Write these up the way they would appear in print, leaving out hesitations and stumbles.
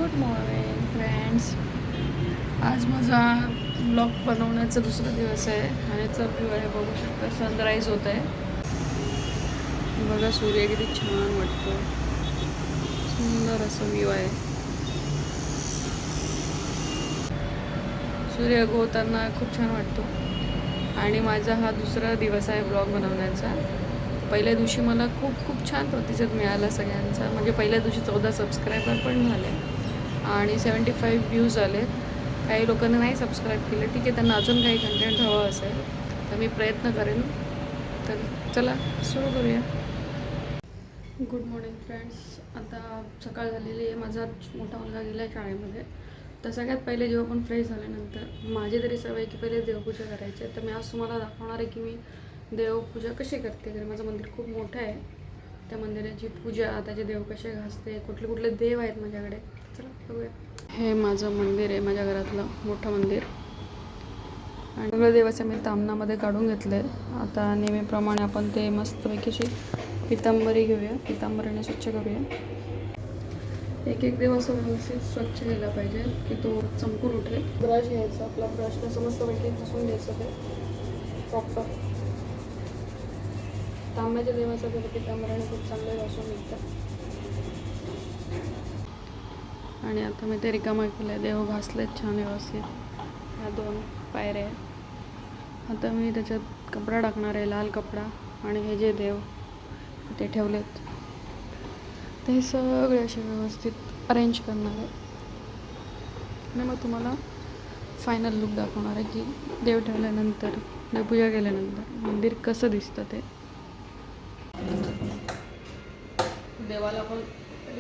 Good morning friends. आज माझा blog बनवण्याचा दुसरा दिवस आहे आणि व्ह्यू आहे, बघू शकता. सनराईज होत आहे. बघा सूर्य किती छान वाटतो. सुंदर असं व्ह्यू आहे. सूर्य उगवताना खूप छान वाटतो. आणि माझा हा दुसरा दिवस आहे ब्लॉग बनवण्याचा. पहिल्या दिवशी मला खूप छान प्रतिसाद मिळाला सगळ्यांचा. म्हणजे पहिल्या दिवशी 14 सबस्क्रायबर पण झाले आणि 75 व्ह्यूज आले. काही लोकांनी नाही सबस्क्राईब केलं, ठीक आहे, त्यांना अजून काही कंटेंट हवं असेल तर मी प्रयत्न करेन. तर चला सुरू करूया. Good morning friends. आता सकाळ झालेली आहे. माझा मोठा मुलगा गेला आहे शाळेमध्ये. तर सगळ्यात पहिले जेव्हा आपण फ्रेश झाल्यानंतर माझी तरी सवय की पहिले देवपूजा करायची आहे. तर मी आज तुम्हाला दाखवणार आहे की मी देवपूजा कशी करते. कारण माझं मंदिर खूप मोठं आहे. त्या मंदिराची पूजा, त्याचे देव कसे घासते, कुठले कुठले देव आहेत माझ्याकडे, चला बघूया. हे माझं मंदिर आहे, माझ्या घरातलं मोठं मंदिर. आणि सगळं देवाचं मी तामणामध्ये काढून घेतलं आहे. आता नेहमीप्रमाणे आपण ते मस्तपैकी अशी पितांबरी घेऊया, पितांबरीने स्वच्छ करूया. एक देव असं व्यवस्थित स्वच्छ केला पाहिजे की तो चमकून उठेल. ब्रश घ्यायचा, आपला ब्रशला समस्तपैकी पुसून घ्यायचं ते प्रॉपर. तांब्याच्या देवाचं तर पितांबरीने खूप चांगले घासून निघतात. आणि आता मी ते रिकामा केलं, देव घासलेत छान व्यवस्थित. ह्या 2 पायऱ्या. आता मी त्याच्यात कपडा टाकणार आहे, लाल कपडा. आणि हे जे देव ते ठेवलेत ते सगळे असे व्यवस्थित अरेंज करणार आहे. आणि मग तुम्हाला फायनल लुक दाखवणार आहे की देव ठेवल्यानंतर, देवपूजा केल्यानंतर मंदिर कसं दिसतं ते. देवाला आपण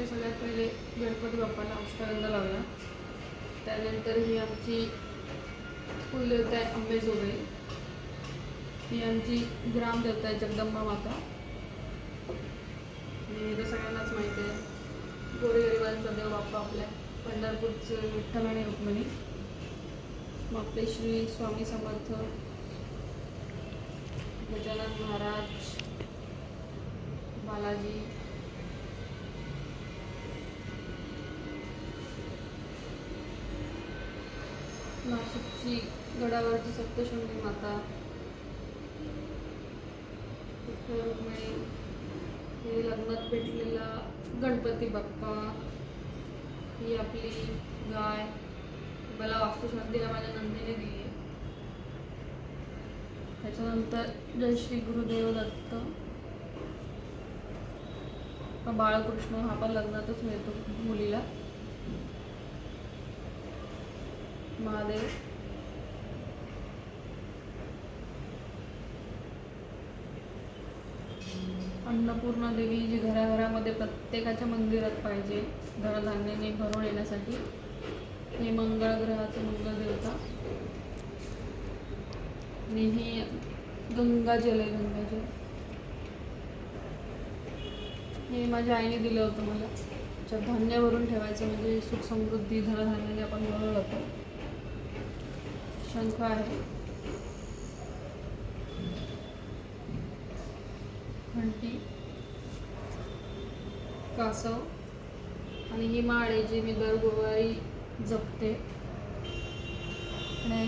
सगळ्यात पहिले गणपती बाप्पाला अष्टगंध लावला. त्यानंतर ही आमची कुलदेवता आहे अंबेजोगाई. ही आमची ग्रामदेवता आहे जगदंबा माता. आणि हे तर सगळ्यांनाच माहिती आहे, गोरगरिबांचा देव बाप्पा आपल्या पंढरपूरचे विठ्ठल आणि रुक्मिणी. मग आपले श्री स्वामी समर्थ, गजानन महाराज, बालाजी, नाशिकची गडावरची सप्तशृंगी माता, विठ्ठल रुक्मिणी, हे लग्नात भेटलेला गणपती बाप्पा, ही आपली गाय. मला वास्तुशांतीला माझ्या नंदीने दिली आहे. त्याच्यानंतर जय श्री गुरुदेव दत्त, बाळकृष्ण, हा पण लग्नातच मिळतो मुलीला. महादेव, अन्नपूर्णा देवी, जी घराघरामध्ये प्रत्येकाच्या मंदिरात पाहिजे धनधान्याने भरून येण्यासाठी. हे मंगळ ग्रहाचं मंगळ देवता. आणि ही गंगाजल आहे, गंगाजल. हे माझ्या आईने दिलं होतं मला. त्याच्यात धान्य भरून ठेवायचं म्हणजे सुख समृद्धी धनधान्याने आपण भरून जातो. शंख आहे, घंटी, कासव. आणि ही माळ आहे जी मी दर गुरुवारी जपते. आणि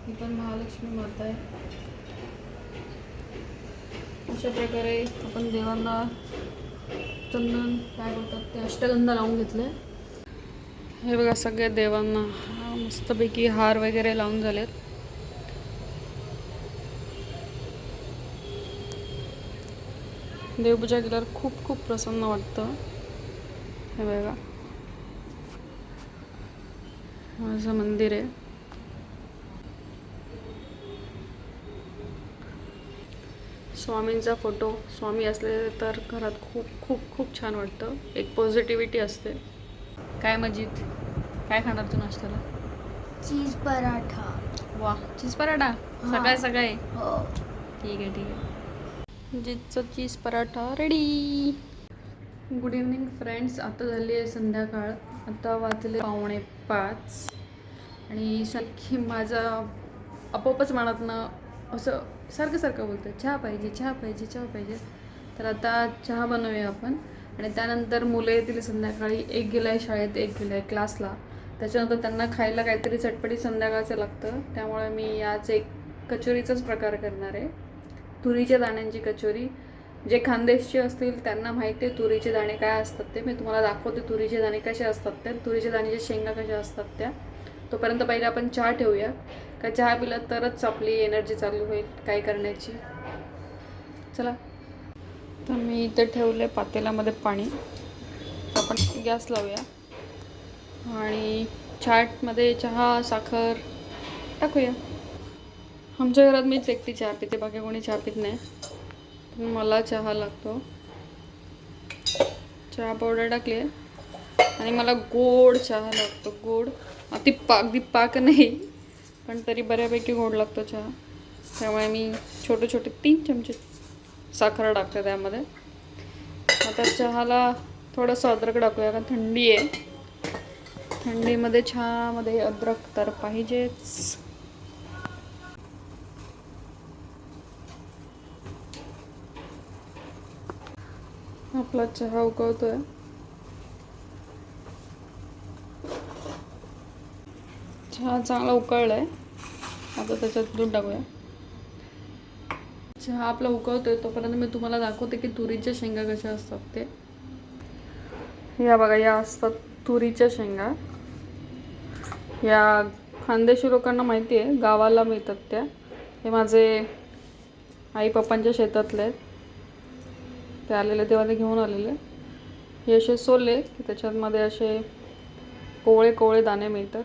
ही पण महालक्ष्मी माता आहे. अशा प्रकारे आपण देवांना चंदन काय बोलतात ते अष्टगंध लावून घेतले. हे बघा सगळ्या देवांना मस्तपैकी हार वगैरे लावून झालेत. देवपूजा केल्यावर खूप प्रसन्न वाटतं. हे बघा माझं मंदिर आहे. स्वामींचा फोटो, स्वामी असले तर घरात खूप छान वाटतं. एक पॉझिटिव्हिटी असते. काय मजीद, काय खाणार तू नाश्त्याला? चीज पराठा. वा, चीज पराठा सकाळी? हो, ठीक आहे. जितचं cheese paratha ready. Good evening friends. आता झाली आहे संध्याकाळ. आता वाजले 4:45. आणि सख्खी माझा आपोआपच मनातनं असं सारखं बोलतं चहा पाहिजे. तर आता चहा बनवूया आपण. आणि त्यानंतर मुलं येतील संध्याकाळी, एक गेलं आहे शाळेत, एक गेलं आहे क्लासला. त्याच्यानंतर त्यांना खायला काहीतरी चटपटी संध्याकाळचं लागतं. त्यामुळे मी आज एक कचोरीचाच प्रकार करणार आहे, तुरीच्या दाण्यांची कचोरी. जे खानदेशचे असतील त्यांना माहिती आहे तुरीचे दाणे काय असतात ते. मी तुम्हाला दाखवते तुरीचे दाणे कसे असतात ते, तुरीच्या दाण्याच्या शेंगा कशा असतात त्या. तोपर्यंत पहिले आपण चहा ठेवूया, का चहा पिला तरच आपली एनर्जी चालू होईल काय करण्याची. चला, तर मी इथे ठेवले पातेल्यामध्ये पाणी. तर आपण गॅस लावूया आणि चाटमध्ये चहा साखर टाकूया. आमच्या घरात मीच एकटी चहा पिते, बाकी कोणी चहा पित नाही. मला चहा लागतो. चहा पावडर टाकली आहे आणि मला गोड चहा लागतो. गोड अगदी पाक नाही, पण तरी बऱ्यापैकी गोड लागतो चहा. त्यामुळे मी छोटे छोटे 3 चमचे साखर टाकते त्यामध्ये. आता चहाला थोडंसं अद्रक टाकूया, कारण थंडी आहे. थंडीमध्ये चहामध्ये अद्रक तर पाहिजेच. आपला चहा उकळतोय. चहा चांगला उकळलाय. आता त्याच्यात दूध टाकूया. चहा आपला उकळतोय तोपर्यंत मी तुम्हाला दाखवते की तुरीच्या शेंगा कशा असतात ते. या बघा, या असतात तुरीच्या शेंगा. या खानदेशी लोकांना माहिती आहे, गावाला मिळतात त्या. हे माझे आई पप्पांच्या शेतातले आहेत. ते आलेले तेव्हा ते घेऊन आलेले. हे असे सोले की त्याच्यामध्ये असे कोवळे कोवळे दाणे मिळतात.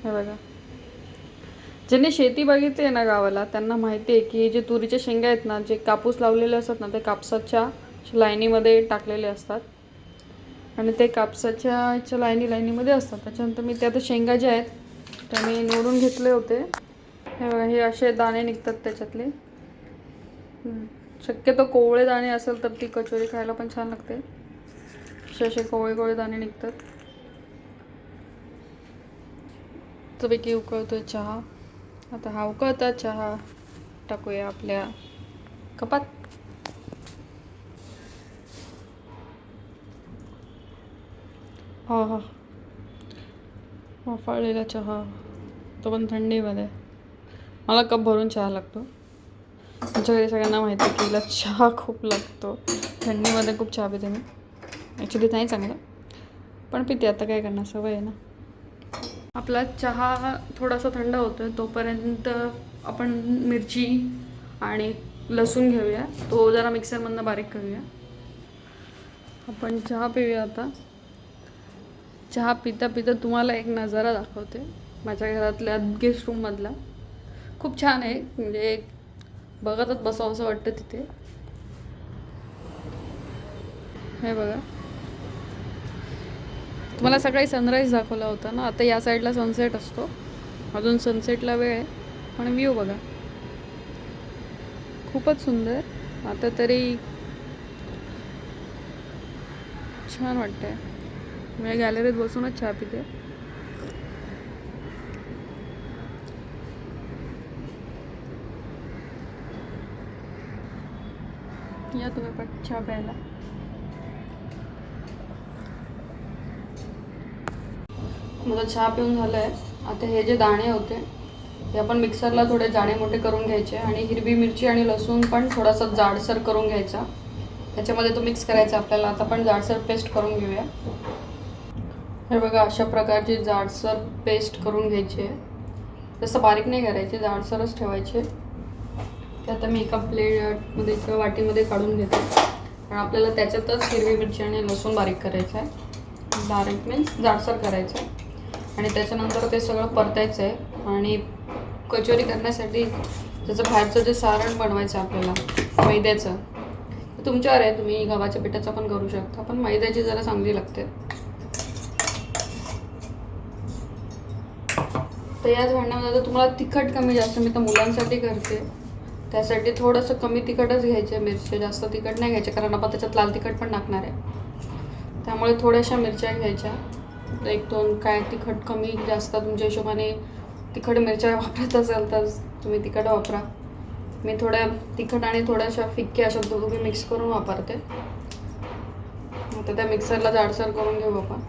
हे बघा, ज्यांनी शेती बघितली आहे ना गावाला, त्यांना माहिती आहे की जे तुरीचे शेंगा आहेत ना, जे कापूस लावलेले असतात ना, ते कापसाच्या लाईनीमध्ये टाकलेले असतात आणि ते कापसाच्या लाईनीमध्ये असतात. त्याच्यानंतर मी ते आता शेंगा ज्या आहेत त्या मी निवडून घेतले होते. हे बघा, हे असे दाणे निघतात त्याच्यातले. शक्यतो कोवळे दाणे असेल तर ती कचोरी खायला पण छान लागते. असे कोवळे कोवळे दाणे निघतात. त्यापैकी उकळतोय चहा. आता हा उकळता चहा टाकूया आपल्या कपात. हा वाफाळलेला चहा, तो पण थंडीमध्ये. मला कप भरून चहा लागतो. आमच्या घरी सगळ्यांना माहिती आहे की हिला चहा खूप लागतो. थंडीमध्ये खूप चहा पिते मी. ॲक्च्युली नाही चांगलं, पण पिते. आता काय करणार, सवय आहे ना. आपला चहा थोडासा थंड होतो आहे तोपर्यंत आपण मिरची आणि लसूण घेऊया. तो जरा मिक्सरमधनं बारीक करूया. आपण चहा पिऊया आता. चहा पिता पिता तुम्हाला एक नजारा दाखवते माझ्या घरातल्या गेस्ट रूममधला. खूप छान आहे, म्हणजे बघतच बसावं असं वाटतं तिथे. हे बघा, तुम्हाला सकाळी सनराईज दाखवला होता ना, आता या साईडला सनसेट असतो. अजून सनसेटला वेळ आहे, पण व्ह्यू बघा खूपच सुंदर. आता तरी छान वाटतंय. मी गॅलरीत बसूनच चहा पिते. या तुम्ही पण चहा प्यायला. माझा चहा पिऊन झालं आहे. आता हे जे दाणे होते ते आपण मिक्सरला थोडे जाडे मोठे करून घ्यायचे आणि हिरवी मिरची आणि लसूण पण थोडासा जाडसर करून घ्यायचा. त्याच्यामध्ये तो मिक्स करायचा आपल्याला. आता पण जाडसर पेस्ट करून घेऊया. हे बघा, अशा प्रकारची जाडसर पेस्ट करून घ्यायची आहे. जसं बारीक नाही करायचे, जाडसरच ठेवायचे. ते आता मी एका प्लेटमध्ये किंवा वाटीमध्ये काढून घेते, कारण आपल्याला त्याच्यातच हिरवी मिरची आणि लसूण बारीक करायचं आहे. बारीक मीन्स जाडसर करायचं आहे. आणि त्याच्यानंतर ते सगळं परतायचं आहे. आणि कचोरी करण्यासाठी त्याचं बाहेरचं जे सारण बनवायचं आपल्याला मैद्याचं, तुमच्यावर आहे. तुम्ही गव्हाच्या पिठाचं पण करू शकता, पण मैद्याची जरा चांगली लागते. तर याच भांड्यामध्ये तुम्हाला तिखट कमी जास्त, मी तर मुलांसाठी करते त्यासाठी थोडंसं कमी तिखटच घ्यायचं. मिरची जास्त तिखट नाही घ्यायचे, कारण आपण त्याच्यात लाल तिखट पण टाकणार आहे. त्यामुळे थोड्याशा मिरच्या घ्यायच्या, 1-2. काय तिखट कमी जास्त तुमच्या हिशोबाने. तिखट मिरच्या वापरत असाल तर तुम्ही तिखट वापरा. मी थोड्या तिखट आणि थोड्याशा फिक्क्या अशा दोघी मिक्स करून वापरते. आता त्या मिक्सरला जाडसर करून घेऊ आपण.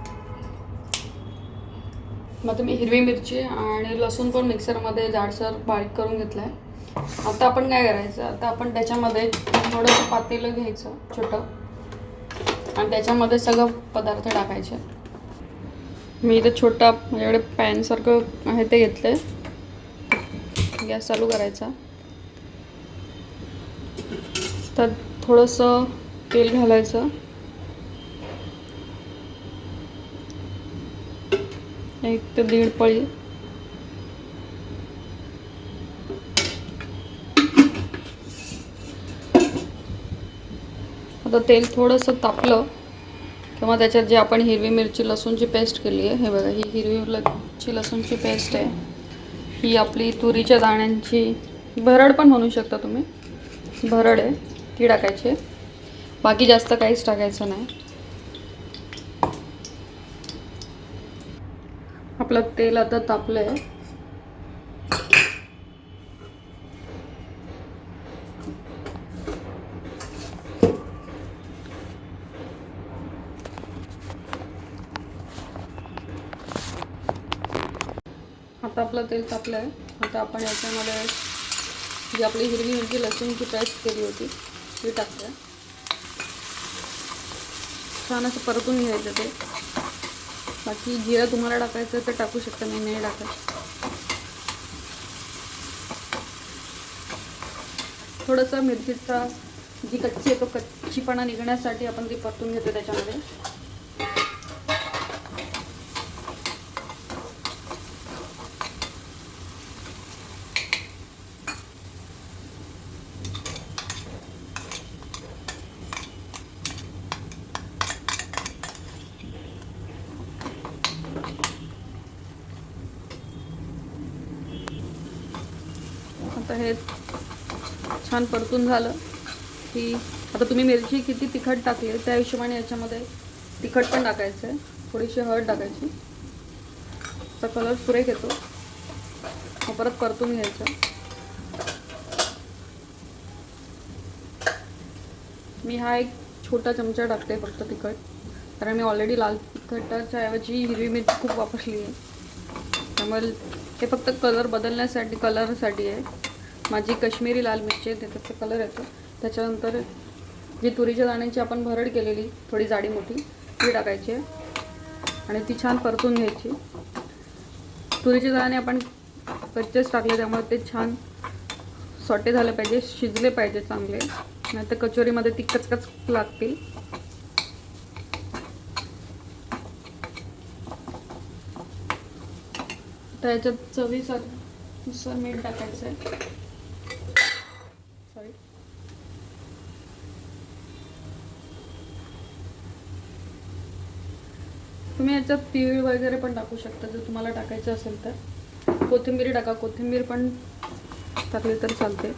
मग आता मी हिरवी मिरची आणि लसूण पण मिक्सरमध्ये जाडसर बारीक करून घेतलं आहे. आता आपण काय करायचं, आता आपण त्याच्यामध्ये थोडंसं पातेलं घ्यायचं छोटं आणि त्याच्यामध्ये सगळं पदार्थ टाकायचे. मी इथे छोटा माझ्याकडे पॅनसारखं आहे ते घेतलं आहे. गॅस चालू करायचा. तर थोडंसं तेल घालायचं. 1 ते 1.5 पळी. आता तेल थोडंसं तापलं किंवा त्याच्यात जे आपण हिरवी मिरची लसूणची पेस्ट केली आहे, हे बघा, ही हिरवी मिरची लसूणची पेस्ट आहे. ही आपली तुरीच्या दाण्यांची भरड पण म्हणू शकता तुम्ही, भरड आहे ती टाकायची. बाकी जास्त काहीच टाकायचं नाही. आपलं तेल आता तापलं आहे. आता आपलं तेल तापलं आहे. आता आपण याच्यामध्ये जी आपली हिरवी मिरची लसूणची पेस्ट केली होती ती टाकूया. छान असं परतून घ्यायचं ते. बाकी जिरं तुम्हाला टाकायचं तर टाकू शकता, मी नाही टाकत. थोडंसं मिरचीचा जी कच्ची आहे तो कच्चीपणा निघण्यासाठी आपण ती परतून घेतो त्याच्यामध्ये. आता हे छान परतून झालं की आता तुम्ही मिरची किती तिखट टाकली त्या हिशोबाने याच्यामध्ये तिखट पण टाकायचं आहे. थोडीशी हळद टाकायची. तर कलर सुरेख येतो. मग परत परतून घ्यायचं. मी हा एक छोटा चमचा टाकते फक्त तिखट, कारण मी ऑलरेडी लाल तिखटाच्या ऐवजी हिरवी मिरची खूप वापरली आहे. त्यामुळे हे फक्त कलर बदलण्यासाठी, कलरसाठी आहे. माझी काश्मीरी लाल मिरची आहे, त्याचा कलर येतो. त्याच्यानंतर जी तुरीच्या दाण्यांची आपण भरड केलेली थोडी जाडी मोठी ती टाकायची आहे आणि ती छान परतून घ्यायची. तुरीचे दाणे आपण कच्चेच टाकले त्यामुळे ते छान सॉटे झाले पाहिजे, शिजले पाहिजे चांगले, नाही तर कचोरीमध्ये ती कचकच लागतील. त्याच्यात चवीनुसार मीठ टाकायचं आहे. सॉरी, तुम्ही याच्यात तीळ वगैरे पण टाकू शकता जर तुम्हाला टाकायचं असेल तर. कोथिंबीर टाका, कोथिंबीर पण टाकली तर चालते.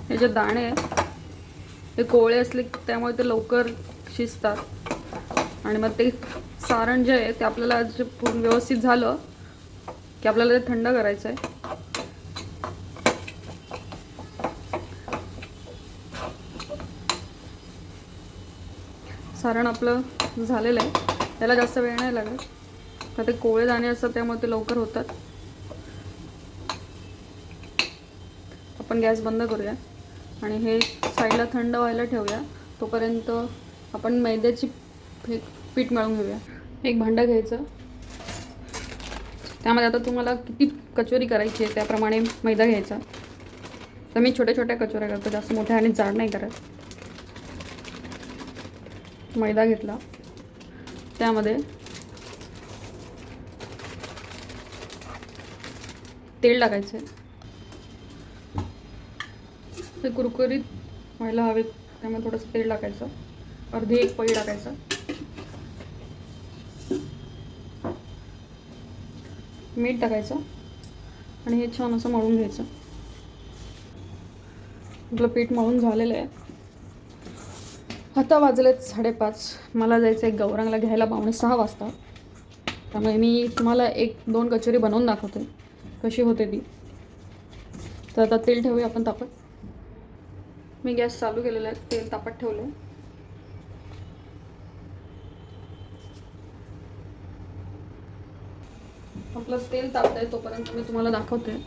हे जे दाणे आहे ते कोवळे असले त्यामुळे ते लवकर शिजतात आणि मग ते सारण जे आहे ते आपल्याला व्यवस्थित झालं की आपल्याला ते थंड करायचं आहे. सारण आपलं झालेलं आहे. त्याला जास्त वेळ नाही लागत, तर ते कोवळे दाणे असतात त्यामुळे ते लवकर होतात. आपण गॅस बंद करूया आणि हे साईडला थंड व्हायला ठेवूया. तोपर्यंत आपण मैद्याची पीठ मळून घेऊया. एक भांडं घ्यायचं, त्यामध्ये आता तुम्हाला किती कचोरी करायची आहे त्याप्रमाणे मैदा घ्यायचा. तर मी छोट्या छोट्या कचोऱ्या करतो, जास्त मोठ्या आणि जाड नाही करत. मैदा घेतला, त्यामध्ये तेल टाकायचं. ते कुरकुरीत व्हायला हवे त्यामुळे थोडंसं तेल टाकायचं. अर्धी 1 पळी टाकायचं. मीठ टाकायचं आणि हे छान असं मळून घ्यायचं. आपलं पीठ मळून झालेलं आहे. आता वाजलेत 5:30. मला जायचं आहे गौरांगला घ्यायला 5:45 वाजता. त्यामुळे मी तुम्हाला 1-2 कचोरी बनवून दाखवते कशी होते ती. तर आता तेल ठेवूया आपण तापत. मी गॅस चालू केलेला आहे, तेल तापत ठेवलं आहे. आपलं तेल तापत आहे तोपर्यंत मी तुम्हाला दाखवते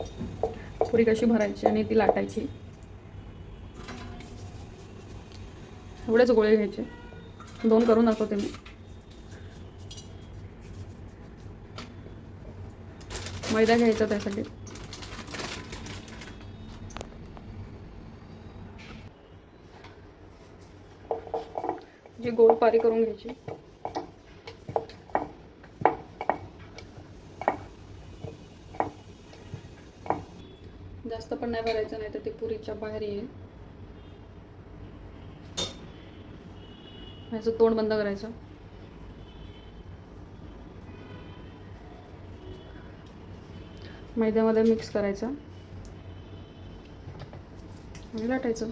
पुरी कशी भरायची आणि ती लाटायची. एवढेच गोळे घ्यायचे, 2 करून दाखवते मी. मैदा घ्यायचा त्यासाठी. जी गोल पारी करून घ्यायची. जास्त पण नाही भरायचं, नाही तर ती पुरीच्या बाहेर येईल. ह्याचं तोंड बंद करायचं. मैद्यामध्ये मिक्स करायचं आणि लाटायचं.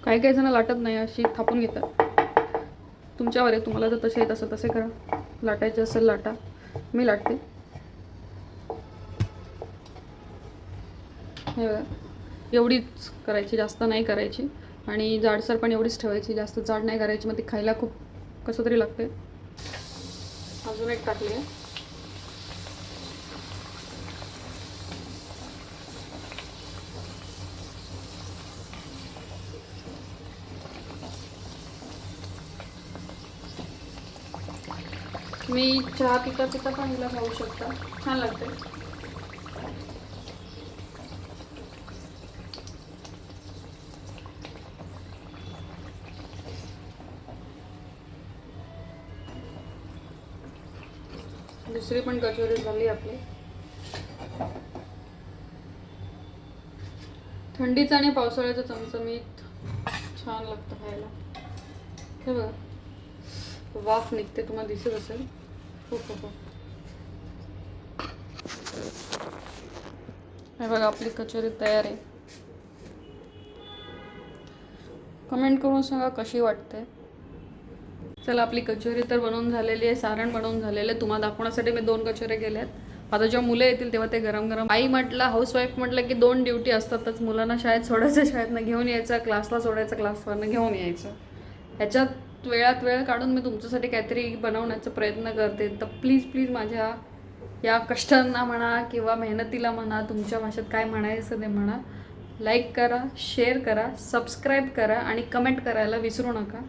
काही काही जण लाटत नाही, अशी थापून घेतात. तुमच्यावर आहे, तुम्हाला जर तसे येत असेल तसे करा. लाटायचे असेल लाटा, मी लाटते. हे बघा, एवढीच करायची, जास्त नाही करायची. आणि जाडसर पण एवढीच ठेवायची, जास्त जाड नाही करायची. मग ती खायला खूप कसं तरी लागते. अजून एक टाकली आहे. मी चहा पिता पिता पण हिला खाऊ शकता, छान लागते. दुसरी पण कचोरी झाली आपली. थंडीचा आणि पावसाळ्याचा चमचमीत छान लागतं खायला. हे बघा, वाफ निघते, तुम्हाला दिसत असेल. हो. हे बघा, आपली कचोरी तयार आहे. कमेंट करून सांगा कशी वाटते. चला, आपली कचोरी तर बनवून झालेली आहे, सारण बनवून झालेलं आहे. तुम्हाला दाखवण्यासाठी मी 2 कचोऱ्या केल्यात. आता जेव्हा मुलं येतील तेव्हा ते गरम गरम. आई म्हटलं, हाऊसवाईफ म्हटलं की 2 ड्युटी असतातच. मुलांना शाळेत सोडायचं, शाळेतनं घेऊन यायचं, क्लासला सोडायचं, क्लासवरनं घेऊन यायचं. ह्याच्यात वेळात वेळ काढून मी तुमच्यासाठी काहीतरी बनवण्याचा प्रयत्न करते. तर प्लीज माझ्या या कष्टांना म्हणा किंवा मेहनतीला म्हणा, तुमच्या भाषेत काय म्हणायचं ते म्हणा, लाईक करा, शेअर करा, सबस्क्राईब करा आणि कमेंट करायला विसरू नका.